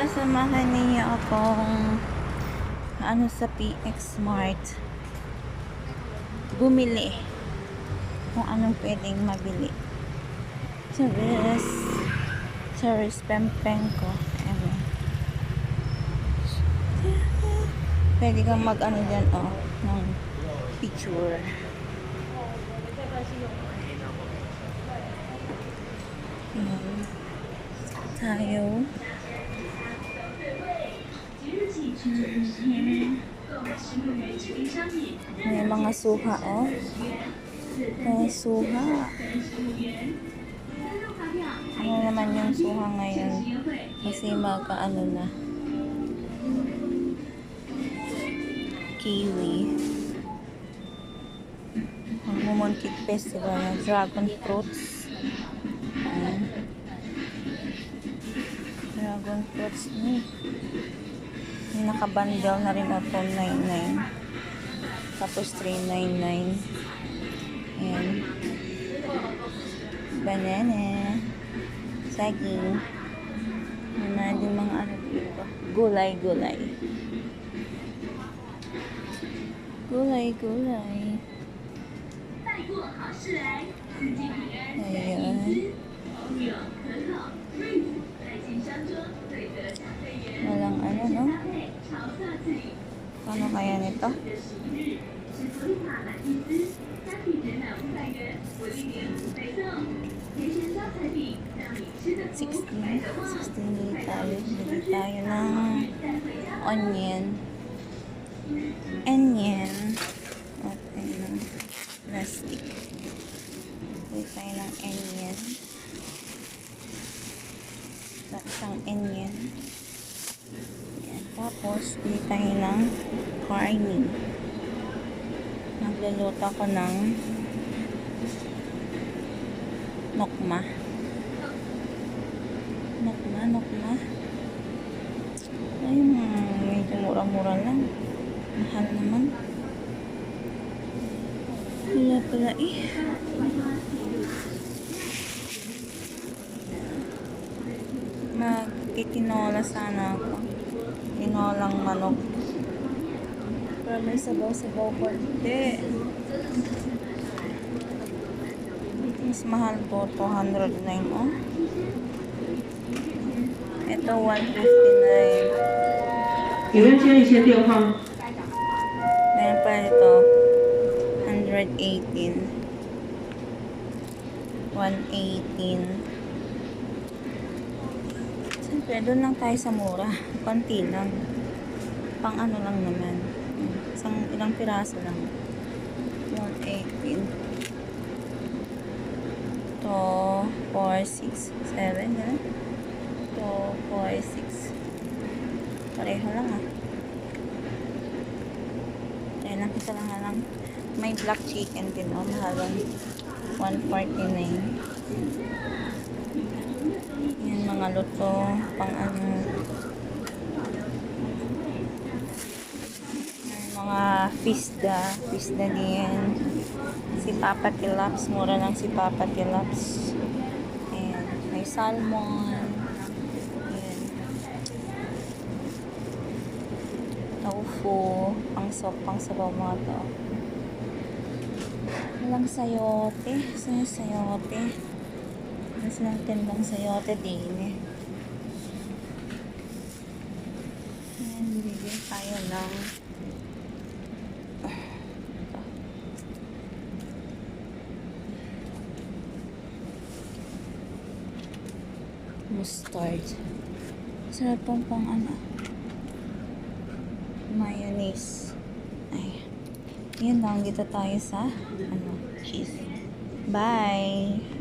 samahan niyo akong sa PX Mart bumili kung anong pwedeng mabili. Charis pempeng ko. Pwede kang dyan ng picture. Tayo. May mga suha, may suha. Ano naman yung suha ngayon? Kasi na. Kiwi. Magmumuntik festival na dragon fruits. Dragon fruits ni. Nakabundle na rin ito, 99. Tapos 399. Ayan. Banana. Saging. Yung mga dito. Gulay. Ayan. Walang no? Ano kaya nito? 16 tayo. Bili tayo ng onion. Okay, ng plastic. Bili tayo ng onion. Isang onion. Yan. Tapos, bili tayo ng carne. Nagluluto ako ng nokma. Ayun, medyo mura-mura lang. Mahal naman. Wala pala Magkitinola sana ako. Tinolang manok. Pero may sabaw-sabaw ko. Hindi. Mas mahal po. 209 Ito 159. 有没有接一些电话？ Meron pa ito 118. 118. Siyempre, doon lang tayo sa mura. Konti lang. Pang ano lang naman. Ilang piraso lang. 118. Ito 4, 6, 7. Yan. Ito 4, 6. Pareho lang Ayan lang, isa lang. May black chicken din mahalang 149. Yan mga luto pang mga fisda din. Si Papa Tilaps, mura lang si Papa Tilaps. Ayan, may salmon. Tofu, pang sabaw mga to. Walang sayote. Sayote. Mas lang tindang sayote din Ayan, bibigyan tayo ng mustard. Sarap pang mayonnaise. Ay. Yan lang, dito tayo sa cheese. Bye!